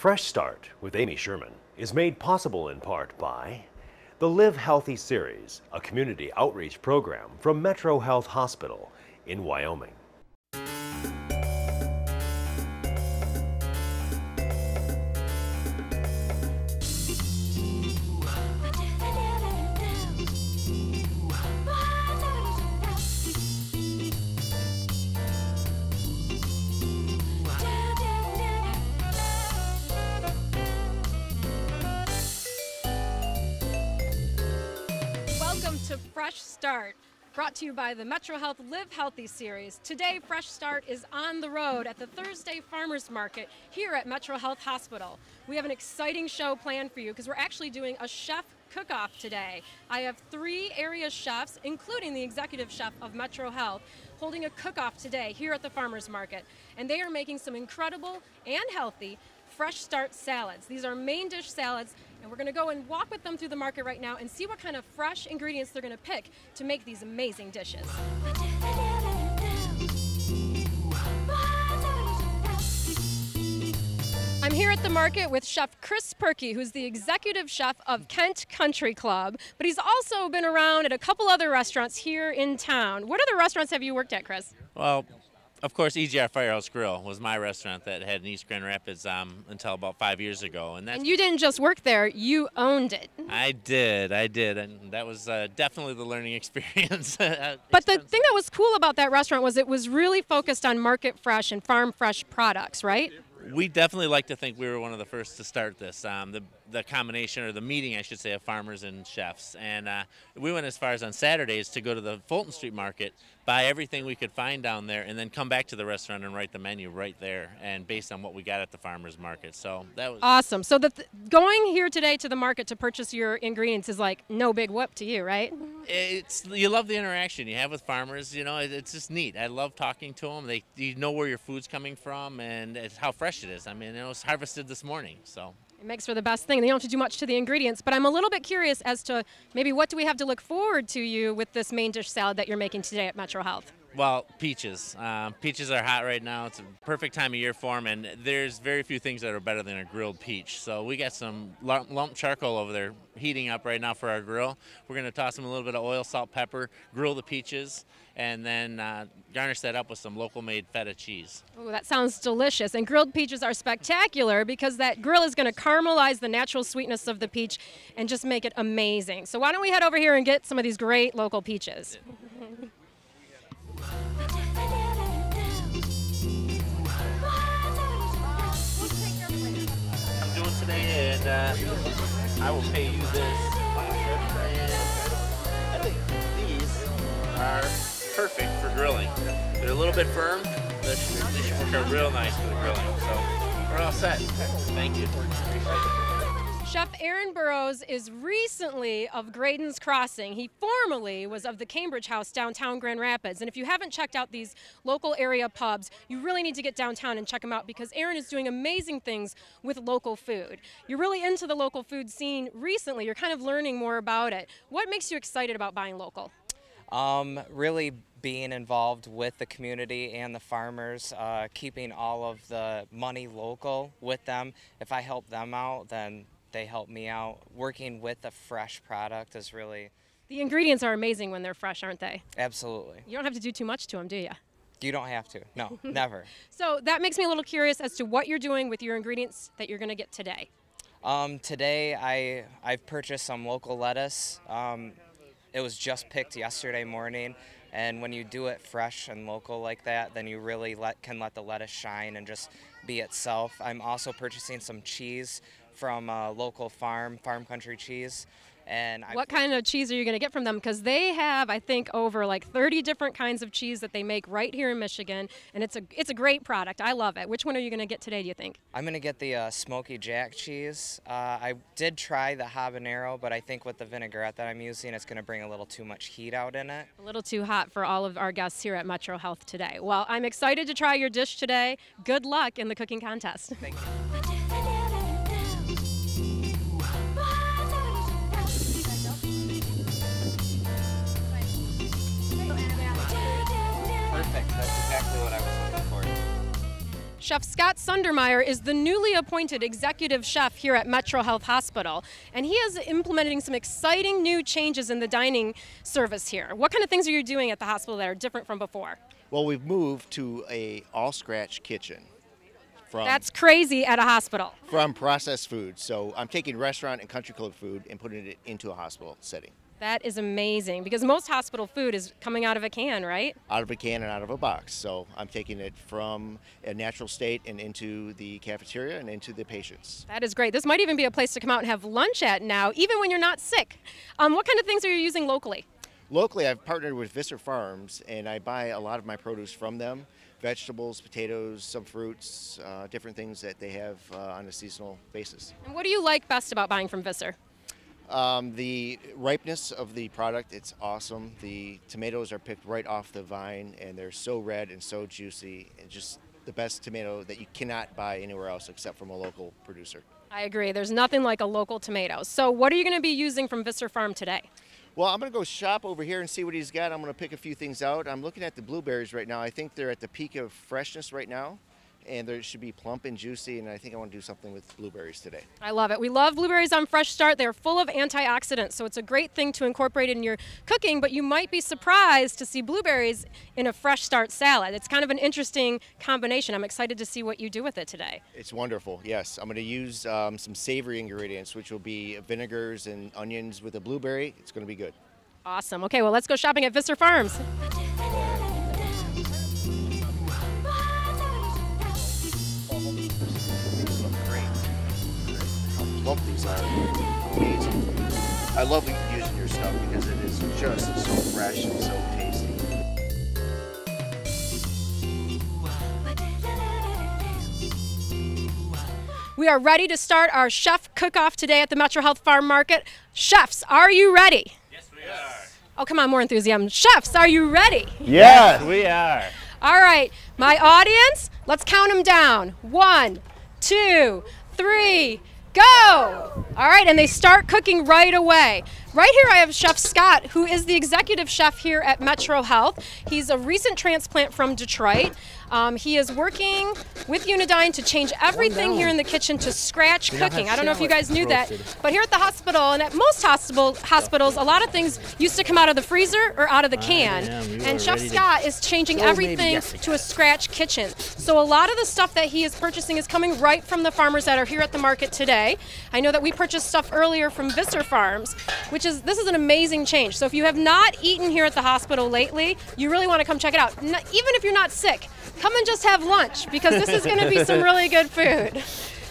Fresh Start with Amy Sherman is made possible in part by the Live Healthy Series, a community outreach program from Metro Health Hospital in Wyoming. Welcome to Fresh Start, brought to you by the Metro Health Live Healthy Series. Today, Fresh Start is on the road at the Thursday Farmers Market here at Metro Health Hospital. We have an exciting show planned for you because we're actually doing a chef cook-off today. I have 3 area chefs, including the executive chef of Metro Health, holding a cook-off today here at the Farmers Market. And they are making some incredible and healthy Fresh Start salads. These are main dish salads, and we're going to go and walk with them through the market right now and see what kind of fresh ingredients they're going to pick to make these amazing dishes. I'm here at the market with Chef Chris Perky, who's the executive chef of Kent Country Club, but he's also been around at a couple other restaurants here in town. What other restaurants have you worked at, Chris? Well, of course, EGR Firehouse Grill was my restaurant that had in East Grand Rapids until about 5 years ago. And you didn't just work there, you owned it. I did, and that was definitely the learning experience. But the thing that was cool about that restaurant was it was really focused on market fresh and farm fresh products, right? We definitely like to think we were one of the first to start this, the combination, or the meeting, I should say, of farmers and chefs. And we went as far as on Saturdays to go to the Fulton Street Market, buy everything we could find down there, and then come back to the restaurant and write the menu right there, and based on what we got at the farmers market. So that was awesome. So going here today to the market to purchase your ingredients is like no big whoop to you, right? You love the interaction you have with farmers. You know, it's just neat. I love talking to them. You know where your food's coming from and it's how fresh it is. I mean, it was harvested this morning, so. It makes for the best thing. They don't have to do much to the ingredients, but I'm a little bit curious as to maybe what do we have to look forward to you with this main dish salad that you're making today at Metro Health? Well, peaches. Peaches are hot right now. It's a perfect time of year for them, and there's very few things that are better than a grilled peach. So we got some lump charcoal over there heating up right now for our grill. We're going to toss them a little bit of oil, salt, pepper, grill the peaches, and then garnish that up with some local-made feta cheese. Oh, that sounds delicious. And grilled peaches are spectacular because that grill is going to caramelize the natural sweetness of the peach and just make it amazing. So why don't we head over here and get some of these great local peaches. Today, and I will pay you this. And I think these are perfect for grilling. They're a little bit firm. They should work out real nice for the grilling. So we're all set. Thank you. Chef Aaron Burrows is recently of Graydon's Crossing. He formerly was of the Cambridge House downtown Grand Rapids. And if you haven't checked out these local area pubs, you really need to get downtown and check them out because Aaron is doing amazing things with local food. You're really into the local food scene recently. You're kind of learning more about it. What makes you excited about buying local? Really being involved with the community and the farmers, keeping all of the money local with them. If I help them out, then they help me out. Working with a fresh product is really... The ingredients are amazing when they're fresh, aren't they? Absolutely. You don't have to do too much to them, do you? You don't have to. No, never. So that makes me a little curious as to what you're doing with your ingredients that you're going to get today. Today I've purchased some local lettuce. It was just picked yesterday morning, and when you do it fresh and local like that, then you really can let the lettuce shine and just be itself. I'm also purchasing some cheese from a local farm country cheese. And what kind of cheese are you going to get from them? Because they have, I think, over like 30 different kinds of cheese that they make right here in Michigan, and it's a great product. I love it. Which one are you going to get today, do you think? I'm going to get the Smoky Jack cheese. I did try the habanero, but I think with the vinaigrette that I'm using, it's going to bring a little too much heat out in it. A little too hot for all of our guests here at Metro Health today. Well, I'm excited to try your dish today. Good luck in the cooking contest. Thank you. Perfect. That's exactly what I was looking for. Chef Scott Sundermeyer is the newly appointed executive chef here at Metro Health Hospital, and he is implementing some exciting new changes in the dining service here. What kind of things are you doing at the hospital that are different from before? Well, we've moved to a all-scratch kitchen. That's crazy at a hospital. From processed food. So I'm taking restaurant and country club food and putting it into a hospital setting. That is amazing, because most hospital food is coming out of a can, right? Out of a can and out of a box. So I'm taking it from a natural state and into the cafeteria and into the patients. That is great. This might even be a place to come out and have lunch at now, even when you're not sick. What kind of things are you using locally? Locally, I've partnered with Visser Farms, and I buy a lot of my produce from them. Vegetables, potatoes, some fruits, different things that they have on a seasonal basis. And what do you like best about buying from Visser? The ripeness of the product, it's awesome. The tomatoes are picked right off the vine, and they're so red and so juicy, and just the best tomato that you cannot buy anywhere else except from a local producer. I agree. There's nothing like a local tomato. So what are you going to be using from Visser Farm today? Well, I'm going to go shop over here and see what he's got. I'm going to pick a few things out. I'm looking at the blueberries right now. I think they're at the peak of freshness right now, and they should be plump and juicy, and I think I want to do something with blueberries today. I love it. We love blueberries on Fresh Start. They're full of antioxidants, so it's a great thing to incorporate in your cooking, but you might be surprised to see blueberries in a Fresh Start salad. It's kind of an interesting combination. I'm excited to see what you do with it today. It's wonderful, yes. I'm going to use some savory ingredients, which will be vinegars and onions with a blueberry. It's going to be good. Awesome. Okay, well, let's go shopping at Visser Farms. Love these are amazing. I love using your stuff because it is just so fresh and so tasty. We are ready to start our chef cook-off today at the Metro Health Farm Market. Chefs, are you ready? Yes, we are. Oh, come on, more enthusiasm. Chefs, are you ready? Yes, we are. All right, my audience, let's count them down. 1, 2, 3, go! All right, and they start cooking right away. Right here I have Chef Scott, who is the executive chef here at Metro Health. He's a recent transplant from Detroit. He is working with Unidyne to change everything here in the kitchen to scratch cooking. I don't know if you guys knew that, but here at the hospital and at most hospitals, a lot of things used to come out of the freezer or out of the can. And Chef Scott is changing everything to a scratch kitchen. So a lot of the stuff that he is purchasing is coming right from the farmers that are here at the market today. I know that we purchased stuff earlier from Visser Farms, this is an amazing change. So if you have not eaten here at the hospital lately, you really want to come check it out. Even if you're not sick, come and just have lunch, because this is going to be some really good food.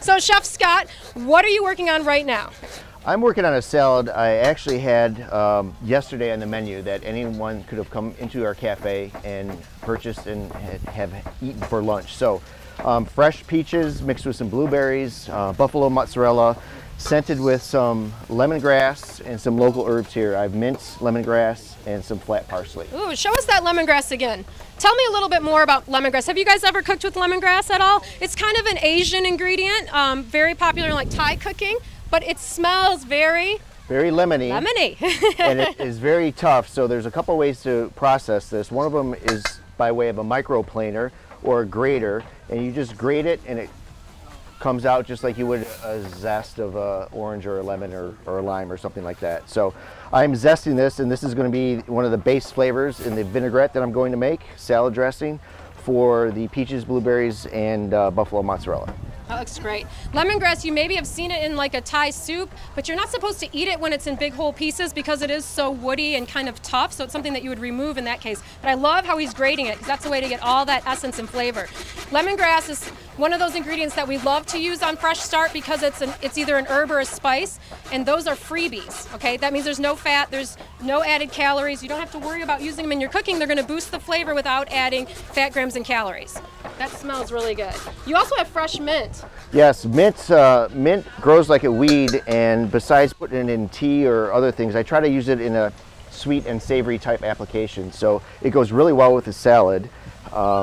So Chef Scott, what are you working on right now? I'm working on a salad I actually had yesterday on the menu that anyone could have come into our cafe and purchased and have eaten for lunch. So fresh peaches mixed with some blueberries, buffalo mozzarella, scented with some lemongrass and some local herbs here. I've minced lemongrass and some flat parsley. Ooh, show us that lemongrass again. Tell me a little bit more about lemongrass. Have you guys ever cooked with lemongrass at all? It's kind of an Asian ingredient, very popular in like Thai cooking, but it smells very lemony. And it is very tough, so there's a couple ways to process this. One of them is by way of a microplaner or a grater, and you just grate it and it comes out just like you would a zest of an orange or a lemon or a lime or something like that. So I'm zesting this, and this is going to be one of the base flavors in the vinaigrette that I'm going to make, salad dressing, for the peaches, blueberries, and buffalo mozzarella. That looks great. Lemongrass, you maybe have seen it in like a Thai soup, but you're not supposed to eat it when it's in big whole pieces because it is so woody and kind of tough, so it's something that you would remove in that case. But I love how he's grating it, because that's the way to get all that essence and flavor. Lemongrass is one of those ingredients that we love to use on Fresh Start because it's either an herb or a spice, and those are freebies, okay? That means there's no fat, there's no added calories. You don't have to worry about using them in your cooking. They're gonna boost the flavor without adding fat grams and calories. That smells really good. You also have fresh mint. Yes, mint grows like a weed, and besides putting it in tea or other things, I try to use it in a sweet and savory type application. So it goes really well with the salad.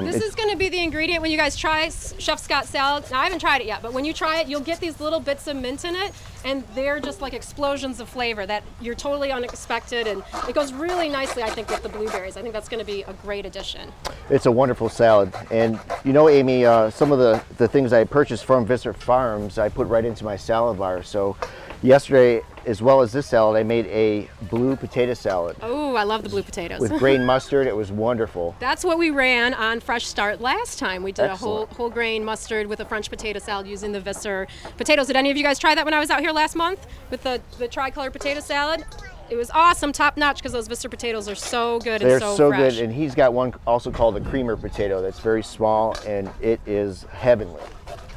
This is going to be the ingredient when you guys try Chef Scott's salad. Now, I haven't tried it yet, but when you try it, you'll get these little bits of mint in it, and they're just like explosions of flavor that you're totally unexpected, and it goes really nicely, I think, with the blueberries. I think that's going to be a great addition. It's a wonderful salad. And you know, Amy, some of the things I purchased from Visser Farms, I put right into my salad bar. So yesterday, as well as this salad, I made a blue potato salad. Oh, I love the blue potatoes. With grain mustard. It was wonderful. That's what we ran on Fresh Start last time. We did Excellent. a whole grain mustard with a French potato salad using the Visser potatoes. Did any of you guys try that when I was out here last month with the tricolor potato salad? It was awesome, top notch, because those Visser potatoes are so good and so fresh. They're so good, and he's got one also called a creamer potato that's very small, and it is heavenly.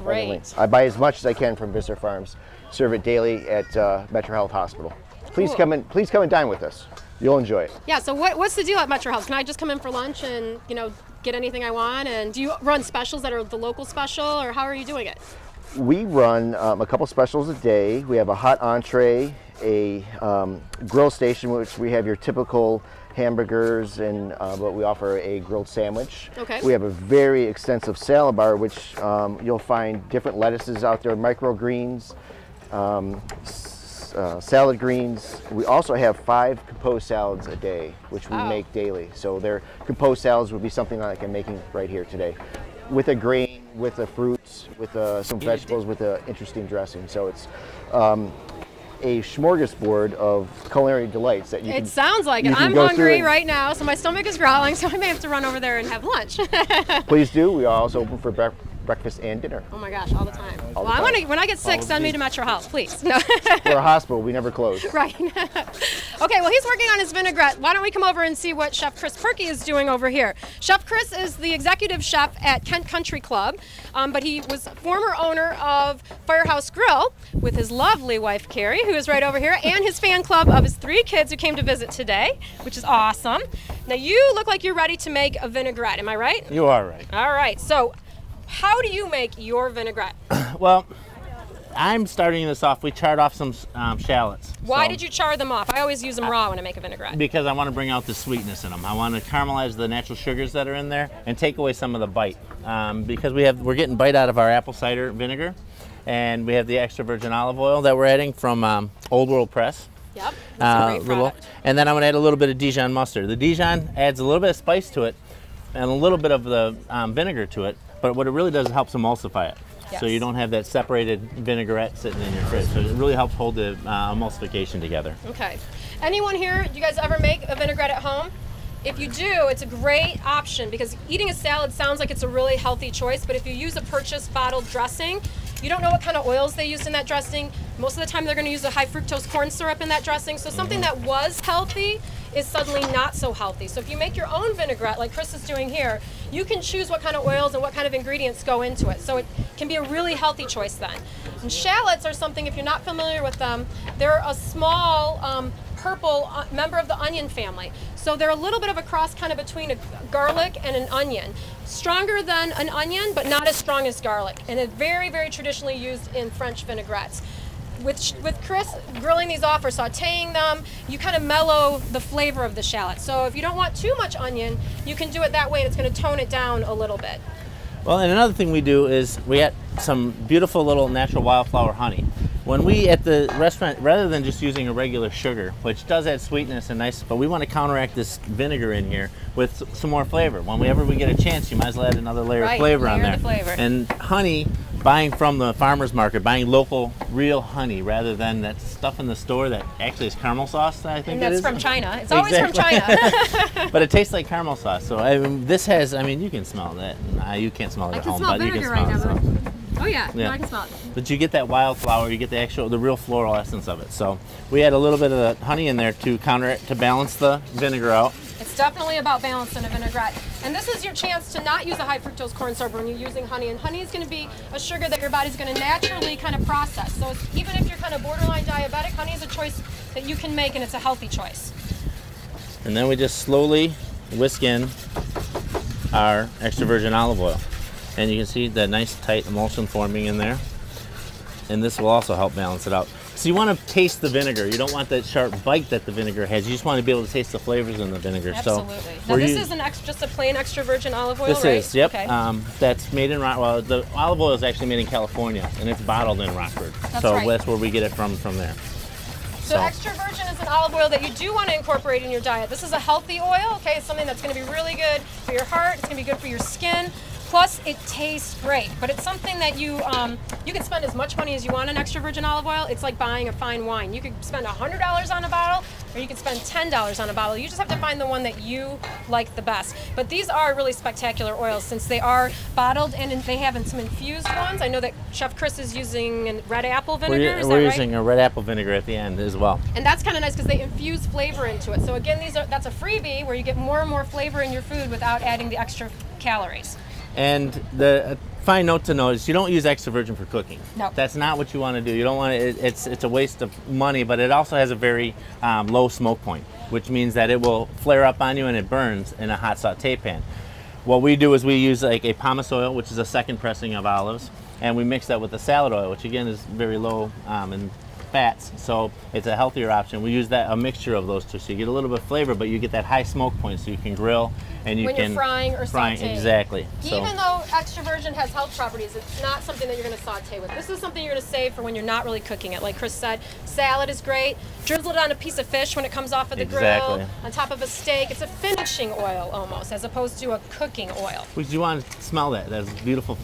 Great. Heavenly. I buy as much as I can from Visser Farms. Serve it daily at Metro Health Hospital. Please Cool. please come and dine with us. You'll enjoy it. Yeah, so what's the deal at Metro Health? Can I just come in for lunch and, you know, get anything I want? And do you run specials that are the local special, or how are you doing it? We run a couple specials a day. We have a hot entree, a grill station, which we have your typical hamburgers, and but we offer a grilled sandwich. Okay. We have a very extensive salad bar, which you'll find different lettuces out there, microgreens, salad greens. We also have 5 composed salads a day, which we make daily. So their composed salads would be something like I'm making right here today, with a grain, with the fruits, with some vegetables, with an interesting dressing. So it's a smorgasbord of culinary delights that you can. It sounds like it. I'm hungry right now, so my stomach is growling, so I may have to run over there and have lunch. Please do. We are also open for breakfast and dinner. Oh my gosh, all the time. All the Well, I want to. time. When I get sick, send me to Metro Health, please. No. We're a hospital. We never close. Right. Okay, well, he's working on his vinaigrette. Why don't we come over and see what Chef Chris Perky is doing over here? Chef Chris is the executive chef at Kent Country Club, but he was former owner of Firehouse Grill with his lovely wife, Carrie, who is right over here, and his fan club of his 3 kids who came to visit today, which is awesome. Now, you look like you're ready to make a vinaigrette. Am I right? You are right. All right. So, how do you make your vinaigrette? Well, I'm starting this off. We charred off some shallots. Why So- did you char them off? I always use them raw when I make a vinaigrette. Because I want to bring out the sweetness in them. I want to caramelize the natural sugars that are in there and take away some of the bite. Because we're getting bite out of our apple cider vinegar, and we have the extra virgin olive oil that we're adding from Old World Press. Yep, that's a great product. And then I'm going to add a little bit of Dijon mustard. The Dijon adds a little bit of spice to it and a little bit of the vinegar to it, but what it really does is helps emulsify it. So Yes. you don't have that separated vinaigrette sitting in your fridge. So it really helps hold the emulsification together. Okay. Anyone here, do you guys ever make a vinaigrette at home? If you do, it's a great option because eating a salad sounds like it's a really healthy choice, but if you use a purchased bottled dressing, you don't know what kind of oils they used in that dressing. Most of the time they're going to use a high fructose corn syrup in that dressing, so something that was healthy is suddenly not so healthy. So if you make your own vinaigrette like Chris is doing here, you can choose what kind of oils and what kind of ingredients go into it. So it can be a really healthy choice then. And shallots are something, if you're not familiar with them, they're a small purple member of the onion family. So they're a little bit of a cross kind of between a garlic and an onion. Stronger than an onion, but not as strong as garlic. And it's very, very traditionally used in French vinaigrettes. With Chris grilling these off or sauteing them, you kind of mellow the flavor of the shallot. So if you don't want too much onion, you can do it that way and it's going to tone it down a little bit. Well, and another thing we do is we get some beautiful little natural wildflower honey. When we at the restaurant, rather than just using a regular sugar, which does add sweetness and nice, but we want to counteract this vinegar in here with some more flavor. Whenever we get a chance, you might as well add another layer of flavor on there. The flavor. And honey, buying from the farmer's market, buying local, real honey, rather than that stuff in the store that actually is caramel sauce, I think And it that's is. from China. It's always from China. But it tastes like caramel sauce. So I mean, this has, I mean, you can smell that. You can't smell it I at can home, smell but you can vinegar smell right it. now. So. Oh yeah, Yeah. no, I can smell it. But you get that wildflower, you get the real floral essence of it. So we add a little bit of the honey in there to to balance the vinegar out. It's definitely about balance in a vinaigrette. And this is your chance to not use a high fructose corn syrup when you're using honey. And honey is going to be a sugar that your body's going to naturally kind of process. So even if you're kind of borderline diabetic, honey is a choice that you can make, and it's a healthy choice. And then we just slowly whisk in our extra virgin olive oil. And you can see that nice tight emulsion forming in there. And this will also help balance it out. So you want to taste the vinegar. You don't want that sharp bite that the vinegar has. You just want to be able to taste the flavors in the vinegar. Absolutely. So Now this is just a plain extra virgin olive oil, this right? is, yep. Okay. That's made in Well, the olive oil is actually made in California, and it's bottled in Rockford. That's so right. that's where we get it from there. So extra virgin is an olive oil that you do want to incorporate in your diet. This is a healthy oil, okay? It's something that's going to be really good for your heart. It's going to be good for your skin. Plus, it tastes great. But it's something that you can spend as much money as you want on extra virgin olive oil. It's like buying a fine wine. You could spend $100 on a bottle, or you could spend $10 on a bottle. You just have to find the one that you like the best. But these are really spectacular oils since they are bottled and they have some infused ones. I know that Chef Chris is using a red apple vinegar. Is that We're right? using a red apple vinegar at the end as well. And that's kind of nice because they infuse flavor into it. So again, that's a freebie where you get more and more flavor in your food without adding the extra calories. And the fine note to know is you don't use extra virgin for cooking. No. That's not what you want to do. You don't want to, it's a waste of money, but it also has a very low smoke point, which means that it will flare up on you and it burns in a hot saute pan. What we do is we use like a pomace oil, which is a second pressing of olives, and we mix that with the salad oil, which again is very low in fats, so it's a healthier option. We use a mixture of those two, so you get a little bit of flavor, but you get that high smoke point, so you can grill and you when can you're frying or sauteing. Exactly. Even though extra virgin has health properties, it's not something that you're going to saute with. This is something you're going to save for when you're not really cooking it. Like Chris said, salad is great. Drizzle it on a piece of fish when it comes off of the grill, on top of a steak. It's a finishing oil almost, as opposed to a cooking oil. Because you want to smell that. That's beautiful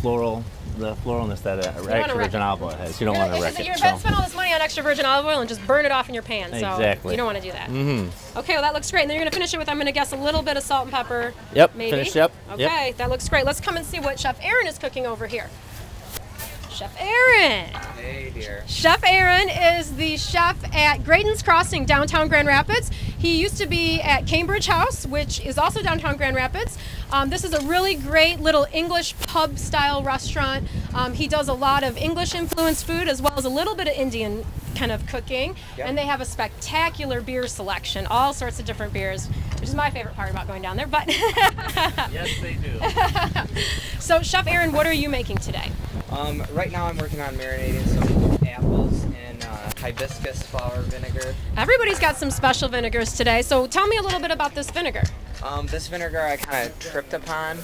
the floralness that extra virgin olive oil has. You don't want to wreck it. You're about to spend all this money on extra virgin olive oil and just burn it off in your pan. So exactly. You don't want to do that. Mm-hmm. Okay, well that looks great. And then you're going to finish it with, I'm going to guess, a little bit of salt and pepper. Yep, maybe. finish, yep. Okay, yep. That looks great. Let's come and see what Chef Aaron is cooking over here. Chef Aaron. Hey, dear. Chef Aaron is the chef at Graydon's Crossing, downtown Grand Rapids. He used to be at Cambridge House, which is also downtown Grand Rapids. This is a really great little English pub-style restaurant. He does a lot of English-influenced food as well as a little bit of Indian kind of cooking. Yep. And they have a spectacular beer selection, all sorts of different beers, which is my favorite part about going down there. But yes, they do. So, Chef Aaron, what are you making today? Right now I'm working on marinating some apples in hibiscus flower vinegar. Everybody's got some special vinegars today, so tell me a little bit about this vinegar. This vinegar I kind of tripped upon.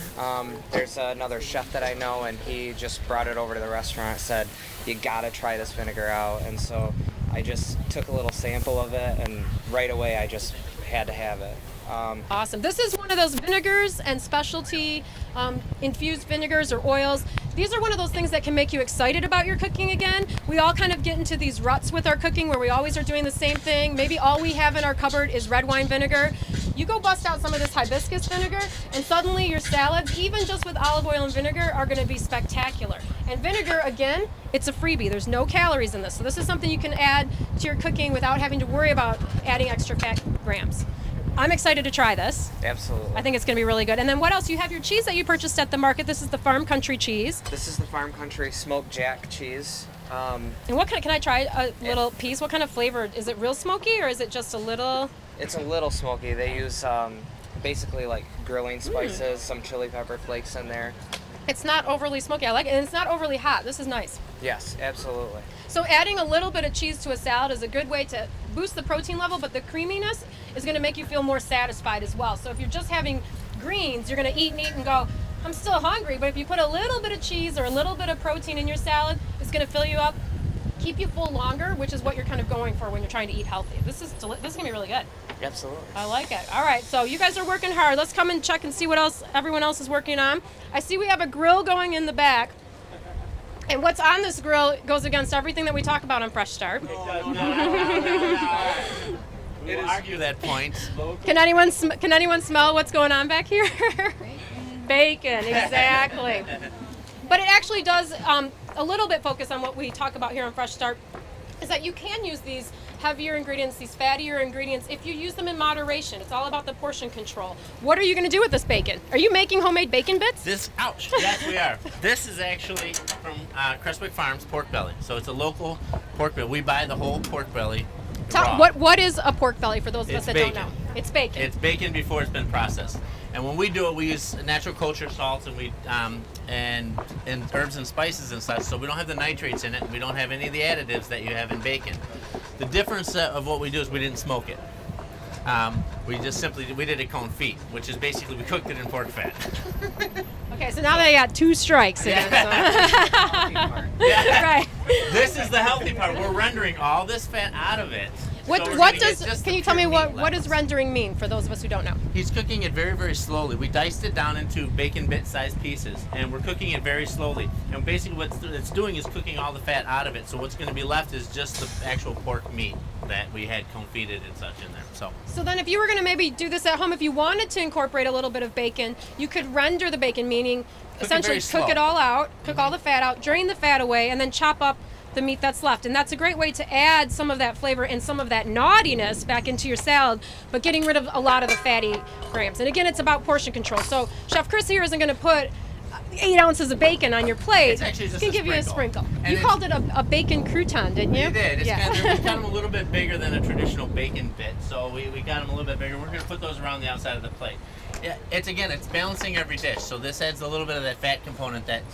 There's another chef that I know, and he just brought it over to the restaurant, said, you gotta try this vinegar out. And so I just took a little sample of it, and right away I just had to have it. Awesome. This is one of those vinegars and specialty infused vinegars or oils. These are one of those things that can make you excited about your cooking again. We all kind of get into these ruts with our cooking where we always are doing the same thing. Maybe all we have in our cupboard is red wine vinegar. You go bust out some of this hibiscus vinegar and suddenly your salads, even just with olive oil and vinegar, are going to be spectacular. And vinegar, again, it's a freebie. There's no calories in this. So this is something you can add to your cooking without having to worry about adding extra fat grams. I'm excited to try this. Absolutely. I think it's going to be really good. And then what else? You have your cheese that you purchased at the market. This is the Farm Country cheese. This is the Farm Country smoked jack cheese. And what can I try a little piece? What kind of flavor? Is it real smoky or is it just a little? It's a little smoky. They use basically like grilling spices, some chili pepper flakes in there. It's not overly smoky. I like it. And it's not overly hot. This is nice. Yes, absolutely. So adding a little bit of cheese to a salad is a good way to boost the protein level, but the creaminess is going to make you feel more satisfied as well. So if you're just having greens, you're going to eat and eat and go, I'm still hungry. But if you put a little bit of cheese or a little bit of protein in your salad, it's going to fill you up, keep you full longer, which is what you're kind of going for when you're trying to eat healthy. This is going to be really good. Absolutely. I like it. All right, so you guys are working hard. Let's come and check and see what else everyone else is working on. I see we have a grill going in the back. And what's on this grill goes against everything that we talk about on Fresh Start. We'll argue that point. Can anyone smell what's going on back here? Bacon, exactly. But it actually does a little bit focus on what we talk about here on Fresh Start, is that you can use these heavier ingredients, these fattier ingredients, if you use them in moderation. It's all about the portion control. What are you going to do with this bacon? Are you making homemade bacon bits? Ouch. Yes, we are. This is actually from Crestwick Farms pork belly. So it's a local pork belly. We buy the whole pork belly raw. What is a pork belly for those of us that don't know? It's bacon. It's bacon before it's been processed. And when we do it, we use natural culture salts and and herbs and spices and such, so we don't have the nitrates in it, and we don't have any of the additives that you have in bacon. The difference of what we do is we didn't smoke it. We just simply did it confit, which is basically we cooked it in pork fat. Okay, so now they got 2 strikes again. Yeah. Right. This is the healthy part. We're rendering all this fat out of it. Can you tell me what does rendering mean for those of us who don't know? He's cooking it very, very slowly. We diced it down into bacon bit-sized pieces, and we're cooking it very slowly. And basically what it's doing is cooking all the fat out of it. So what's going to be left is just the actual pork meat that we had confited and such in there. So then if you were going to maybe do this at home, if you wanted to incorporate a little bit of bacon, you could render the bacon, meaning essentially cook it all out, cook all the fat out, drain the fat away, and then chop up the meat that's left. And that's a great way to add some of that flavor and some of that naughtiness back into your salad, but getting rid of a lot of the fatty grams. And again, it's about portion control. So Chef Chris here isn't going to put 8 ounces of bacon on your plate. It's actually just he can give you a sprinkle. And you called it a bacon crouton, didn't you? We did. It's yeah. we got them a little bit bigger than a traditional bacon bit, so we got them a little bit bigger. We're going to put those around the outside of the plate. Yeah, it's balancing every dish. So this adds a little bit of that fat component, that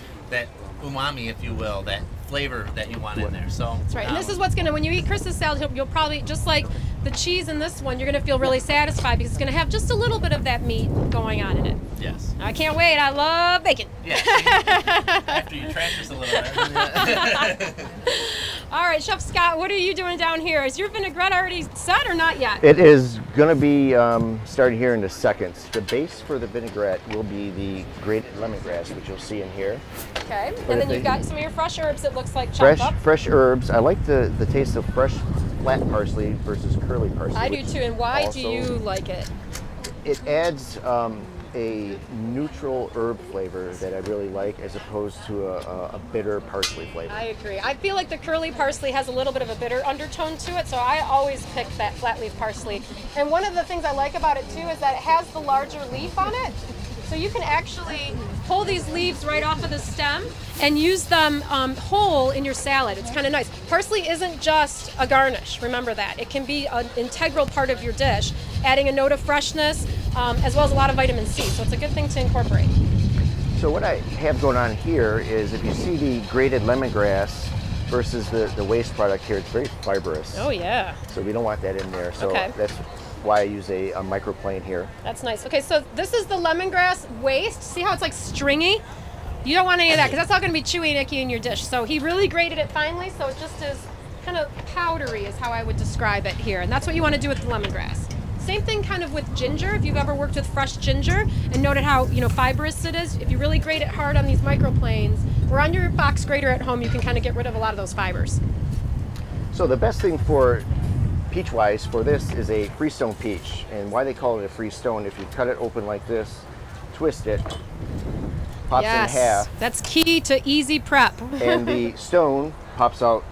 umami, if you will, that flavor that you want in there. So that's right. And this is what's gonna, when you eat Chris's salad, you'll probably, just like the cheese in this one, you're gonna feel really satisfied because it's gonna have just a little bit of that meat going on in it. Yes. I can't wait. I love bacon. Yeah. After you trash us a little bit. All right, Chef Scott, what are you doing down here? Is your vinaigrette already set or not yet? It is going to be starting here in a second. The base for the vinaigrette will be the grated lemongrass, which you'll see in here. Okay, and then you've got some of your fresh herbs, it looks like, chopped up. Fresh herbs. I like the taste of fresh flat parsley versus curly parsley. I do too, and why do you like it? It adds a neutral herb flavor that I really like, as opposed to a bitter parsley flavor. I agree. I feel like the curly parsley has a little bit of a bitter undertone to it, so I always pick that flat leaf parsley. And one of the things I like about it too is that it has the larger leaf on it, so you can actually pull these leaves right off of the stem and use them whole in your salad. It's kind of nice. Parsley isn't just a garnish, remember that. It can be an integral part of your dish, adding a note of freshness, as well as a lot of vitamin C, so it's a good thing to incorporate. So what I have going on here is, if you see the grated lemongrass versus the waste product here, it's very fibrous. Oh yeah. So we don't want that in there. So okay. That's why I use a microplane here. That's nice. Okay, so this is the lemongrass waste. See how it's like stringy? You don't want any of that because that's all going to be chewy and icky in your dish. So he really grated it finely, so it just is kind of powdery is how I would describe it here. And that's what you want to do with the lemongrass. Same thing kind of with ginger. If you've ever worked with fresh ginger and noted how fibrous it is, if you really grate it hard on these microplanes or on your box grater at home, you can kind of get rid of a lot of those fibers. So the best thing for peach-wise for this is a freestone peach. And why they call it a freestone, if you cut it open like this, twist it, pops in half. That's key to easy prep. And the stone pops out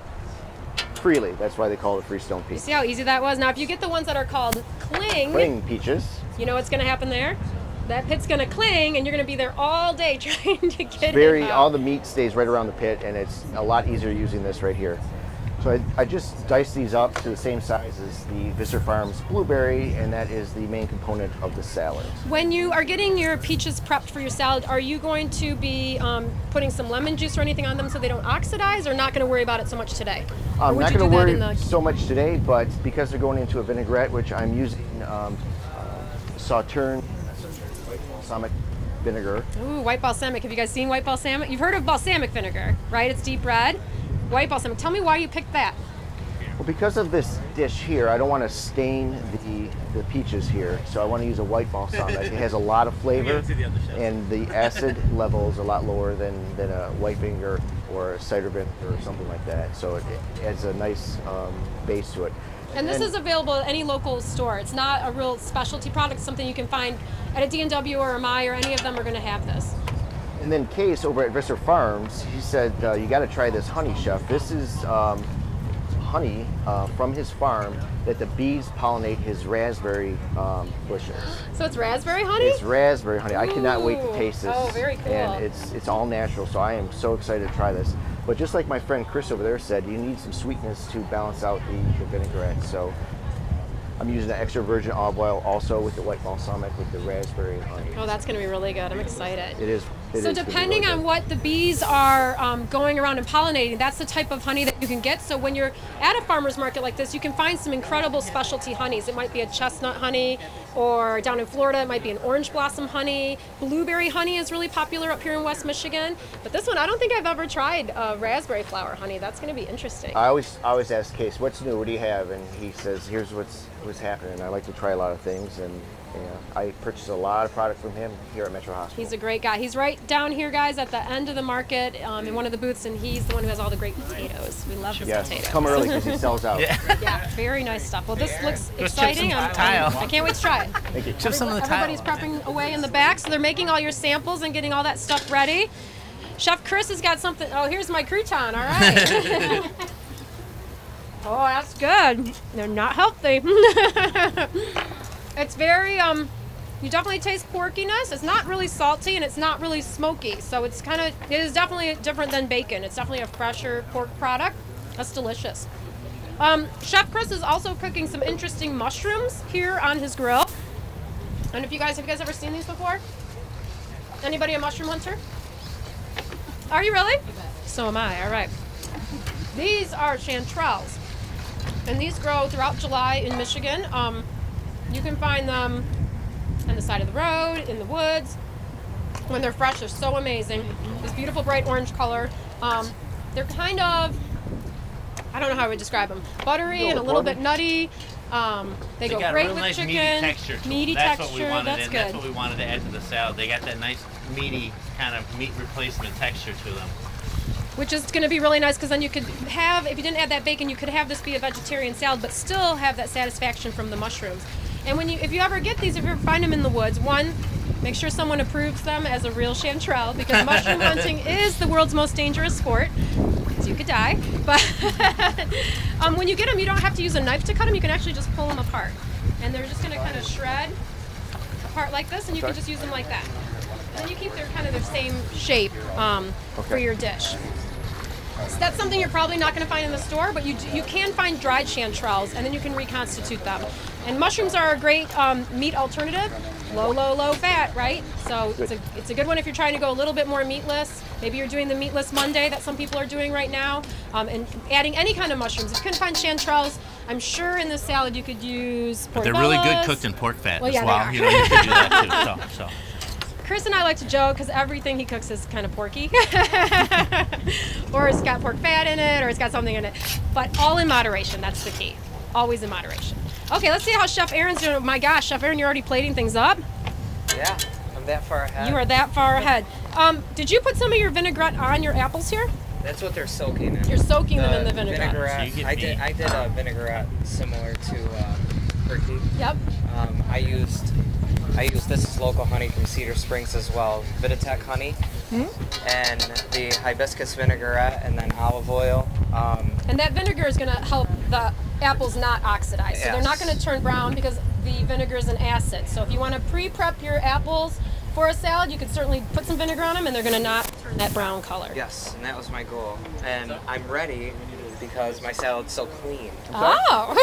freely. That's why they call it a freestone peach. You see how easy that was? Now if you get the ones that are called cling peaches, you know what's going to happen there? That pit's going to cling and you're going to be there all day trying to get it out. All the meat stays right around the pit, and it's a lot easier using this right here. So I just diced these up to the same size as the Visser Farms blueberry, and that is the main component of the salad. When you are getting your peaches prepped for your salad, are you going to be putting some lemon juice or anything on them so they don't oxidize, or not going to worry about it so much today? I'm not going to worry so much today, but because they're going into a vinaigrette, which I'm using Sauterne white balsamic vinegar. Ooh, white balsamic. Have you guys seen white balsamic? You've heard of balsamic vinegar, right? It's deep red. White balsamic. Tell me why you picked that. Well, because of this dish here, I don't want to stain the peaches here, so I want to use a white balsamic. It has a lot of flavor, and the acid level is a lot lower than a white vinegar or a cider vinegar or something like that. So it adds a nice base to it. And this is available at any local store. It's not a real specialty product. It's something you can find at a D&W or a My, or any of them are going to have this. And then Case over at Visser Farms, he said, you got to try this honey, chef. This is honey from his farm that the bees pollinate his raspberry bushes. So it's raspberry honey? It's raspberry honey. Ooh. I cannot wait to taste this. Oh, very cool. And it's all natural, so I am so excited to try this. But just like my friend Chris over there said, you need some sweetness to balance out the vinaigrette. So I'm using the extra virgin olive oil also with the white balsamic with the raspberry and honey. Oh, that's going to be really good. I'm excited. It is. So depending on what the bees are going around and pollinating, that's the type of honey that you can get. So when you're at a farmer's market like this, you can find some incredible specialty honeys. It might be a chestnut honey, or down in Florida, it might be an orange blossom honey. Blueberry honey is really popular up here in West Michigan. But this one, I don't think I've ever tried raspberry flower honey. That's going to be interesting. I always ask Case, what's new? What do you have? And he says, here's what's happening. I like to try a lot of things, and I purchase a lot of product from him here at Metro Hospital. He's a great guy. He's right down here, guys, at the end of the market in one of the booths, and he's the one who has all the great potatoes. We love his potatoes. Come early because he sells out. Yeah, very nice stuff. Well, this looks exciting. I can't wait to try it. Thank you. Chip some of the tile. Everybody's prepping away in the back, so they're making all your samples and getting all that stuff ready. Chef Chris has got something. Oh, here's my crouton. All right. Oh, that's good. They're not healthy. It's very, you definitely taste porkiness. It's not really salty and it's not really smoky. So it is definitely different than bacon. It's definitely a fresher pork product. That's delicious. Chef Chris is also cooking some interesting mushrooms here on his grill. And have you guys ever seen these before? Anybody a mushroom hunter? Are you really? So am I, all right. These are chanterelles. And these grow throughout July in Michigan. You can find them on the side of the road, in the woods. When they're fresh, they're so amazing. This beautiful bright orange color. They're kind of, I don't know how I would describe them, buttery and a little bit nutty. They go great with chicken. Meaty texture. Meaty that's texture. What we wanted, that's and good. that's what we wanted to add to the salad. They got that nice meaty kind of meat replacement texture to them. Which is going to be really nice because then you could have, if you didn't add that bacon, you could have this be a vegetarian salad, but still have that satisfaction from the mushrooms. And if you ever get these, if you ever find them in the woods, one, make sure someone approves them as a real chanterelle, because mushroom hunting is the world's most dangerous sport. So you could die. But when you get them, you don't have to use a knife to cut them. You can actually just pull them apart. And they're just going to kind of shred apart like this, and you can just use them like that. And then you keep their same shape for your dish. So that's something you're probably not going to find in the store, but you can find dried chanterelles, and then you can reconstitute them. And mushrooms are a great meat alternative. Low fat, right? So it's a good one if you're trying to go a little bit more meatless. Maybe you're doing the meatless Monday that some people are doing right now, and adding any kind of mushrooms. If you couldn't find chanterelles, I'm sure in this salad you could use portobellos. But they're really good cooked in pork fat as yeah, well. You could do that too. So. Chris and I like to joke because everything he cooks is kind of porky. Or it's got pork fat in it, or it's got something in it. But all in moderation, that's the key. Always in moderation. Okay, let's see how Chef Aaron's doing. My gosh, Chef Aaron, you're already plating things up? Yeah, I'm that far ahead. You are that far ahead. Did you put some of your vinaigrette on your apples here? That's what they're soaking in. You're soaking them in the vinaigrette. So I did a vinaigrette similar to turkey. Yep. I used this is local honey from Cedar Springs as well, Vitatech honey, and the hibiscus vinaigrette, and then olive oil. And that vinegar is going to help the apples not oxidize. So they're not going to turn brown because the vinegar is an acid. So if you want to pre-prep your apples for a salad, you could certainly put some vinegar on them, and they're going to not turn that brown color. Yes, and that was my goal. And I'm ready because my salad's so clean. Oh!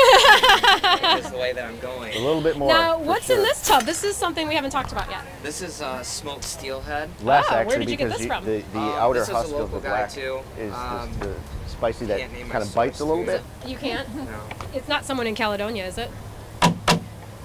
Because the way that I'm going. A little bit more. Now, what's in this tub? This is something we haven't talked about yet. This is smoked steelhead. Less Wow, actually, where did you get because this from? the outer this is a husk of local the guy black too. is the spicy that Can't name my kind of bites a source. little bit. You can't? No. It's not someone in Caledonia, is it?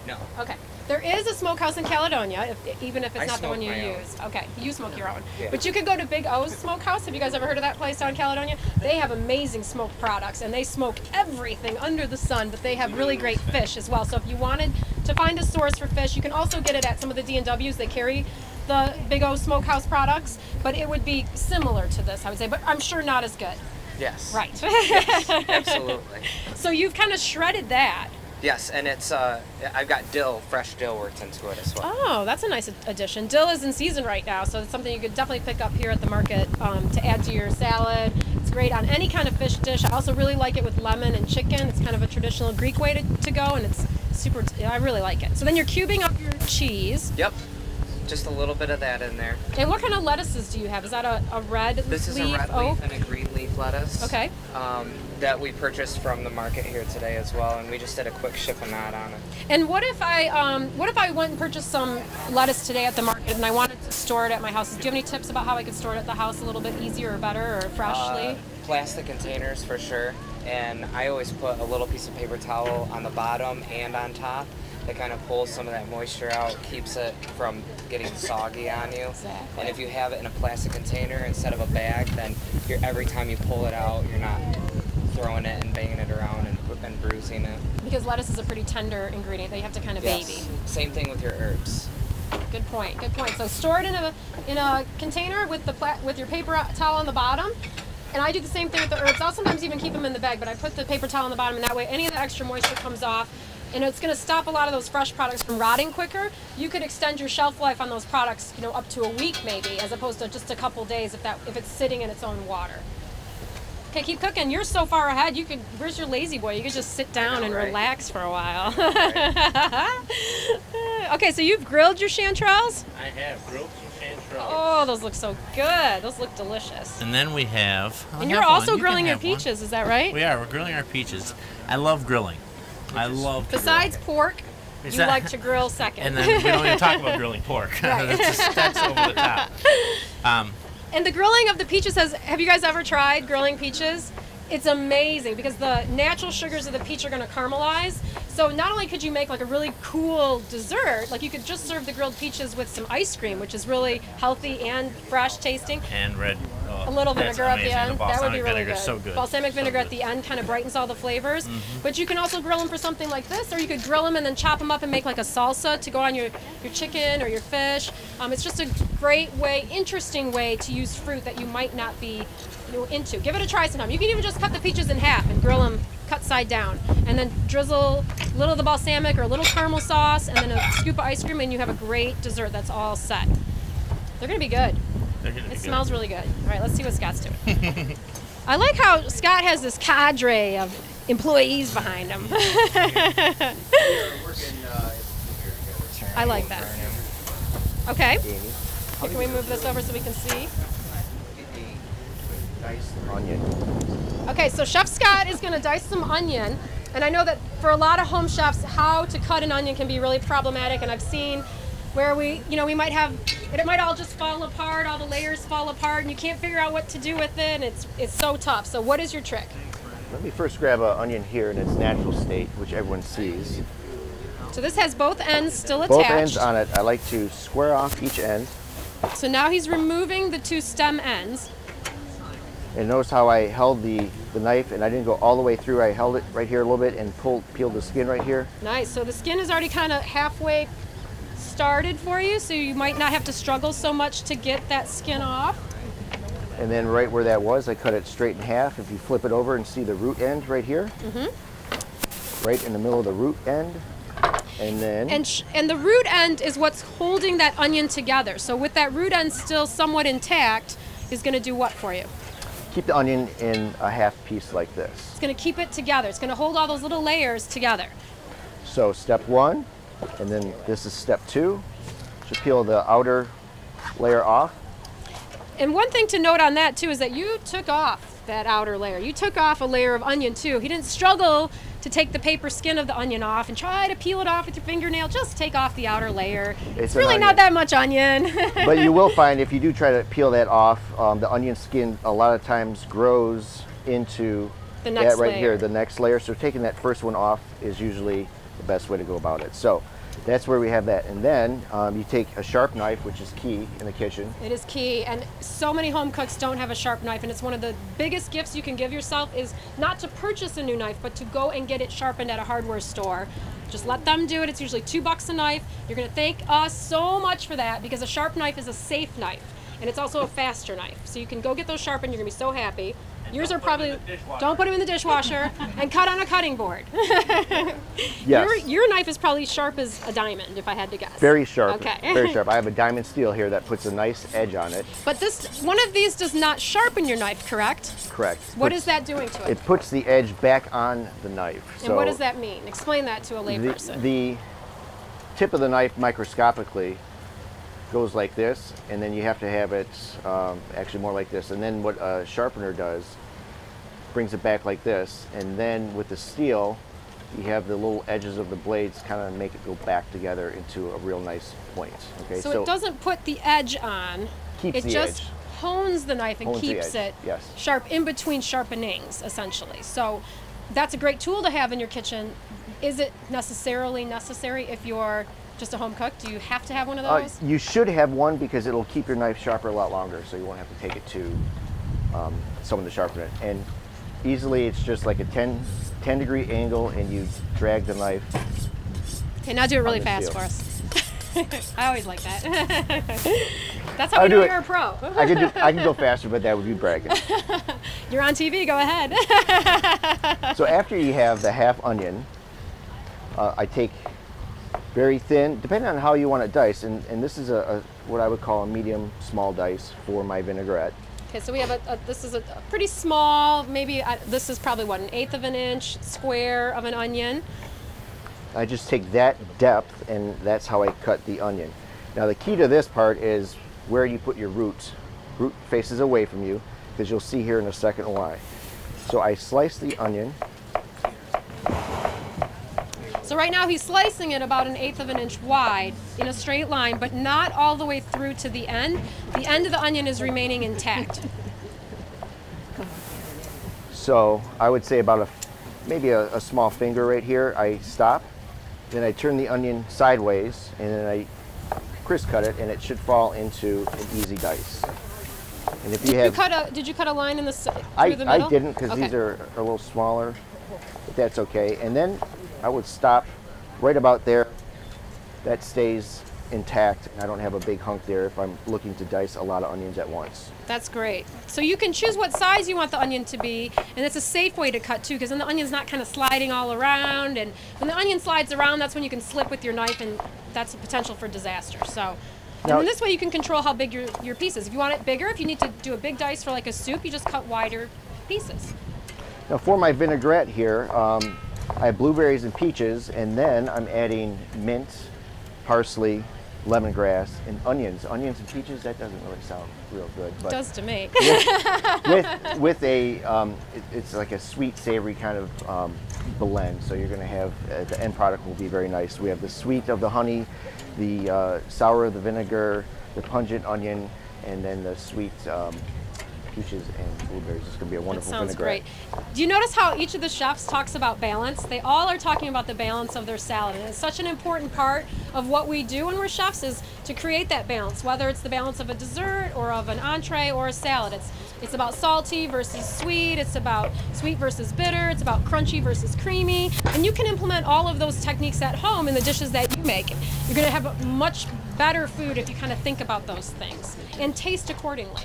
No. Okay. There is a smokehouse in Caledonia, even if it's I not the one smoke you my own. use. Okay, you smoke your own. Yeah. But you could go to Big O's Smokehouse. Have you guys ever heard of that place down in Caledonia? They have amazing smoked products, and they smoke everything under the sun, but they have really great fish as well. So if you wanted to find a source for fish, you can also get it at some of the D&Ws. They carry the Big O Smokehouse products, but it would be similar to this, I would say, but I'm sure not as good. Yes. Right. Yes, absolutely. So you've kind of shredded that. Yes, and it's I've got dill, fresh dill worked into it as well. Oh, that's a nice addition. Dill is in season right now, so it's something you could definitely pick up here at the market to add to your salad. It's great on any kind of fish dish. I also really like it with lemon and chicken. It's kind of a traditional Greek way to go, and it's super, I really like it. So then you're cubing up your cheese. Yep. just a little bit of that in there. And what kind of lettuces do you have? Is that a red leaf? This is a red oak? leaf and a green leaf lettuce. Okay. That we purchased from the market here today as well, and we just did a quick ship and not on it. And what if I went and purchased some lettuce today at the market and I wanted to store it at my house? Do you have any tips about how I could store it at the house a little bit easier or better or freshly? Plastic containers for sure, and I always put a little piece of paper towel on the bottom and on top. That kind of pulls some of that moisture out, keeps it from getting soggy on you. Exactly. And if you have it in a plastic container instead of a bag, then every time you pull it out, you're not throwing it and banging it around and bruising it. Because lettuce is a pretty tender ingredient that you have to kind of baby. Same thing with your herbs. Good point. Good point. So store it in a container with your paper towel on the bottom. And I do the same thing with the herbs. I'll sometimes even keep them in the bag, but I put the paper towel on the bottom, and that way any of the extra moisture comes off. And it's going to stop a lot of those fresh products from rotting quicker. You could extend your shelf life on those products, up to a week maybe, as opposed to just a couple days if it's sitting in its own water. Okay, keep cooking. You're so far ahead. Where's your lazy boy? You could just sit down and relax for a while. Okay, so you've grilled your chanterelles? I have grilled some chanterelles. Oh, those look so good. Those look delicious. And then we have. And you're also grilling your peaches, is that right? We are. We're grilling our peaches. I love grilling. I love. Besides pork, you like to grill second. And then we don't even talk about grilling pork. Right. that's over the top. And the grilling of the peaches have you guys ever tried grilling peaches? It's amazing because the natural sugars of the peach are going to caramelize. So not only could you make like a really cool dessert, like you could just serve the grilled peaches with some ice cream, which is really healthy and fresh tasting. And red. A little vinegar at the end. That would be really good. So good. Balsamic vinegar at the end kind of brightens all the flavors. But you can also grill them for something like this, or you could grill them and then chop them up and make like a salsa to go on your chicken or your fish. It's just a great way, interesting way to use fruit that you might not be into. Give it a try sometime. You can even just cut the peaches in half and grill them cut side down, and then drizzle a little of the balsamic or a little caramel sauce, and then a scoop of ice cream, and you have a great dessert that's all set. They're gonna be good. It smells really good. All right, let's see what Scott's doing. I like how Scott has this cadre of employees behind him. I like that. Okay. So can we move this over so we can see? Diced onion. Okay, so Chef Scott is going to dice some onion. And I know that for a lot of home chefs, how to cut an onion can be really problematic. And I've seen where we might have, it might all just fall apart, all the layers fall apart, and you can't figure out what to do with it, and it's so tough. So what is your trick? Let me first grab an onion here in its natural state, which everyone sees. So this has both ends still attached. Both ends on it. I like to square off each end. So now he's removing the two stem ends. And notice how I held the knife, and I didn't go all the way through. I held it right here a little bit and peeled the skin right here. Nice. So the skin is already kind of halfway started for you, so you might not have to struggle so much to get that skin off. And then right where that was, I cut it straight in half. If you flip it over and see the root end right here, right in the middle of the root end, and then... And the root end is what's holding that onion together. So with that root end still somewhat intact, is going to do what for you? Keep the onion in a half piece like this. It's going to keep it together. It's going to hold all those little layers together. So step one, and then this is step two. Just peel the outer layer off. And one thing to note on that too is that you took off that outer layer. You took off a layer of onion too. He didn't struggle to take the paper skin of the onion off and try to peel it off with your fingernail. Just take off the outer layer. It's really not that much onion. But you will find if you do try to peel that off, the onion skin a lot of times grows into the next that right layer. Here, the next layer. So taking that first one off is usually the best way to go about it. So that's where we have that. And then you take a sharp knife, which is key in the kitchen. It is key, and so many home cooks don't have a sharp knife, and it's one of the biggest gifts you can give yourself is not to purchase a new knife, but to go and get it sharpened at a hardware store. Just let them do it. It's usually $2 a knife. You're going to thank us so much for that, because a sharp knife is a safe knife, and it's also a faster knife. So you can go get those sharpened. You're going to be so happy. Yours are probably, don't put them in the dishwasher, and cut on a cutting board. Yes. Your knife is probably sharp as a diamond, if I had to guess. Very sharp. Okay. Very sharp. I have a diamond steel here that puts a nice edge on it. But one of these does not sharpen your knife, correct? Correct. What is that doing to it? It puts the edge back on the knife. And what does that mean? Explain that to a layperson. The tip of the knife microscopically goes like this, and then you have to have it actually more like this. And then what a sharpener does, brings it back like this, and then with the steel, you have the little edges of the blades kind of make it go back together into a real nice point. Okay, so it doesn't put the edge on. Keeps it the just edge. hones the knife and Hones the keeps edge, it yes. sharp in between sharpenings, essentially. So that's a great tool to have in your kitchen. Is it necessarily necessary if you're just a home cook? Do you have to have one of those? You should have one because it'll keep your knife sharper a lot longer, so you won't have to take it to someone to sharpen it. And easily, it's just like a 10-degree angle, and you drag the knife. Okay, now do it really the fast steel. for us. I always like that. That's how we know you're a pro. I can go faster, but that would be bragging. You're on TV, go ahead. So after you have the half onion, I take very thin, depending on how you want it diced, and this is what I would call a medium small dice for my vinaigrette. Okay, so we have this is a pretty small, maybe this is probably what, 1/8 of an inch square of an onion. I just take that depth, and that's how I cut the onion. Now the key to this part is where you put your root. Root faces away from you, because you'll see here in a second why. So I slice the onion. So right now he's slicing it about 1/8 of an inch wide in a straight line, but not all the way through to the end. The end of the onion is remaining intact. So I would say about maybe a small finger right here. I stop, then I turn the onion sideways, and then I crisp cut it, and it should fall into an easy dice. And if you have, did you cut a line in the through the I middle? didn't, because Okay. these are a little smaller, but that's okay. And then I would stop right about there. That stays intact, and I don't have a big hunk there if I'm looking to dice a lot of onions at once. That's great. So you can choose what size you want the onion to be, and it's a safe way to cut too, because then the onion's not kind of sliding all around, and when the onion slides around, that's when you can slip with your knife, and that's a potential for disaster. So, and Now- then this way you can control how big your piece is. If you want it bigger, if you need to do a big dice for like a soup, you just cut wider pieces. Now for my vinaigrette here, I have blueberries and peaches, and then I'm adding mint, parsley, lemongrass, and onions. Onions and peaches, that doesn't really sound real good. But Does to me. with a, it's like a sweet, savory kind of blend. So you're going to have, the end product will be very nice. We have the sweet of the honey, the sour of the vinegar, the pungent onion, and then the sweet peaches and blueberries. It's going to be a That wonderful sounds vinaigrette. great. Do you notice how each of the chefs talks about balance? They all are talking about the balance of their salad. And it's such an important part of what we do when we're chefs is to create that balance, whether it's the balance of a dessert or of an entree or a salad. It's about salty versus sweet. It's about sweet versus bitter. It's about crunchy versus creamy. And you can implement all of those techniques at home in the dishes that you make. You're going to have a much better food if you kind of think about those things and taste accordingly.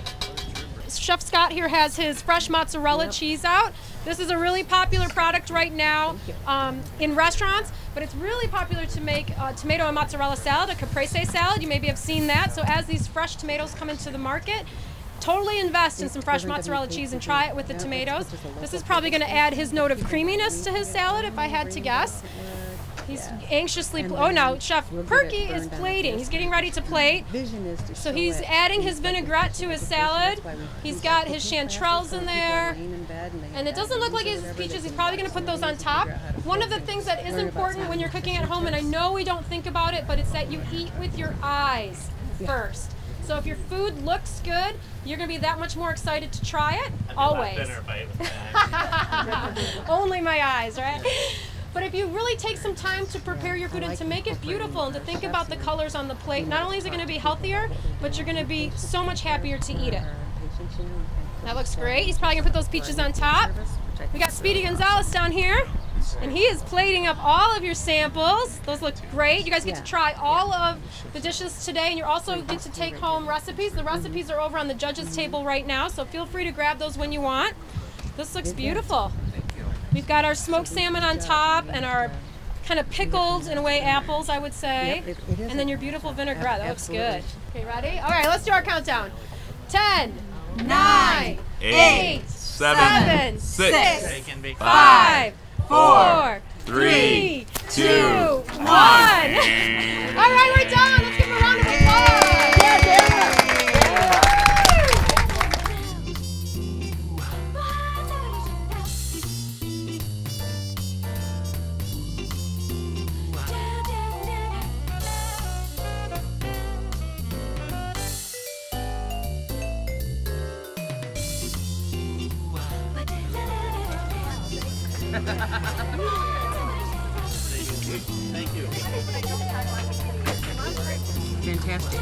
Chef Scott here has his fresh mozzarella cheese out. This is a really popular product right now in restaurants, but it's really popular to make a tomato and mozzarella salad, a caprese salad. You maybe have seen that. So as these fresh tomatoes come into the market, totally invest in some fresh mozzarella cheese and try it with the tomatoes. This is probably going to add his note of creaminess to his salad, if I had to guess. He's anxiously, oh now Chef Perky is plating. He's getting ready to plate. So he's adding his vinaigrette to his salad. He's got his chanterelles in there. And it doesn't look like his peaches. He's probably going to put those on top. One of the things that is important when you're cooking at home, and I know we don't think about it, but it's that you eat with your eyes first. So if your food looks good, you're going to be that much more excited to try it. Always. Only my eyes, right? But if you really take some time to prepare your food and to make it beautiful and to think about the colors on the plate, not only is it going to be healthier, but you're going to be so much happier to eat it. That looks great. He's probably going to put those peaches on top. We got Speedy Gonzalez down here, and he is plating up all of your samples. Those look great. You guys get to try all of the dishes today, and you also get to take home recipes. The recipes are over on the judges' table right now, so feel free to grab those when you want. This looks beautiful. We've got our smoked salmon on top and our kind of pickled, in a way, apples, I would say. And then your beautiful vinaigrette. That looks good. Okay, ready? All right, let's do our countdown. 10, 9, 8, 7, 6, 5, 4, 3, 2, 1. All right, we're done. Let's give him a round of applause. Thank you. Fantastic.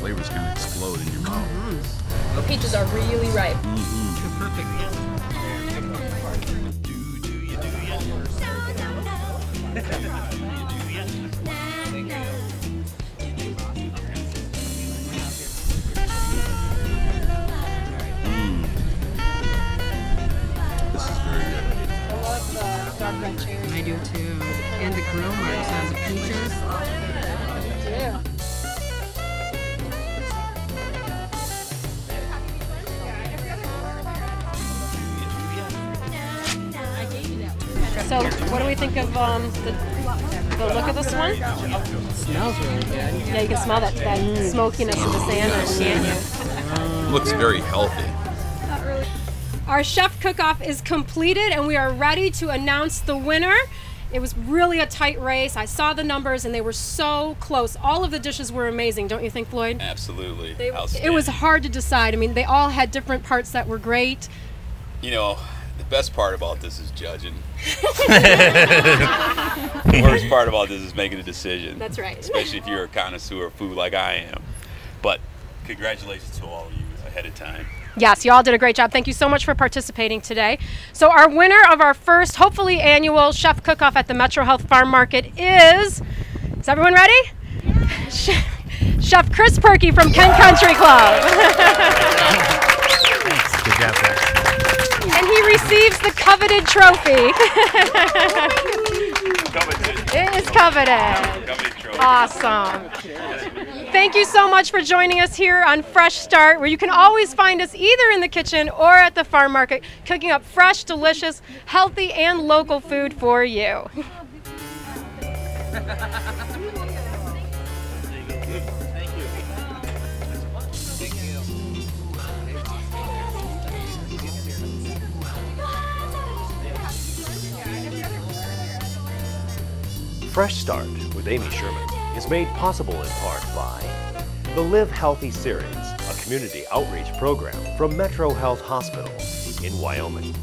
Flavor's gonna explode in your mouth. The peaches are really ripe. They're perfect. This is very good. I love the dark red cherry. I do too. And the grill marks on the peaches. Yeah. So, what do we think of the look of this one? It smells really good. Yeah, you can smell that smokiness of the salmon, can't you? Looks very healthy. Our chef cook-off is completed and we are ready to announce the winner. It was really a tight race. I saw the numbers and they were so close. All of the dishes were amazing, don't you think, Floyd? Absolutely. It was hard to decide. I mean, they all had different parts that were great. You know, the best part about this is judging. The worst part about this is making a decision. That's right. Especially if you're a connoisseur of food like I am. But congratulations to all of you ahead of time. Yes, you all did a great job. Thank you so much for participating today. So our winner of our first, hopefully annual Chef Cook-Off at the Metro Health Farm Market is everyone ready? Chef Chris Perky from Kent Country Club. Thanks. Good job, guys. And he receives the coveted trophy. It is coveted. Awesome. Thank you so much for joining us here on Fresh Start, where you can always find us either in the kitchen or at the farm market, cooking up fresh, delicious, healthy, and local food for you. Fresh Start with Amy Sherman is made possible in part by the Live Healthy Series, a community outreach program from Metro Health Hospital in Wyoming.